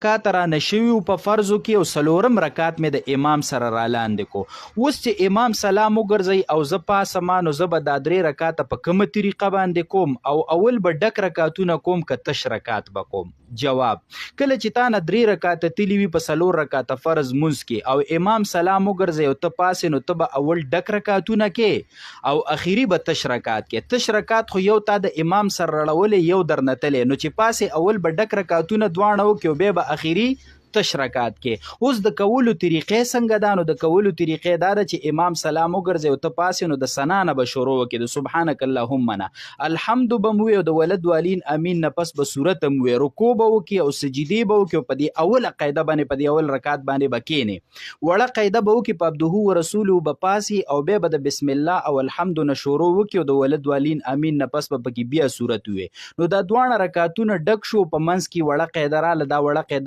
رکعات را نشوي په فرضو کې او څلورم رکعت مې د امام سره را لاندې کو. اوس چې امام سلام وګرځي او زه پاسم نو زه به دا 3 رکعاته په کومه طریقه باندې کوم او اول به ډک رکعتونه کوم که تش رکعت به کوم؟ جواب: کله چې تا نه 3 رکعاته تلي وي په 4 رکعاته فرض مونځ کې او امام سلام وګرځي او ته پاسې نو ته به اول ډک رکعتونه کې او اخیری به تش رکعت کې. تش رکعت خو یو تا د امام سره رړولې یو درنه تللی نو چې پاسې اول به ډک رکعتونه دواړه وکړي او بیا به اخیری تش رکعت کې. اوس د کولو طریقې څنګه ده؟ نو د کولو طریقې دا ده چې امام سلام وګرځي او ته پاسې نو د ثنا نه به شروع وکړي، د سبحانک اللهم نه الحمد به مو وي او د ولد والین امین نه پس به صورت هم وي، رکوع به وکړي او سجدې به وکړي او په دې اوله قاعده باندې په دې اول رکعت باندې به کښېني. وړه قاعده به وکړي په عبده ورسوله به پاسي او بیا به د بسم الله او الحمد نه شروع وکړي او د ولد والین امین نه پس به پکې بیا صورت وي. نو دا دواړه رکعتونه ډک شو، په منځ کې وړه قاعده راله، دا وړه قاعده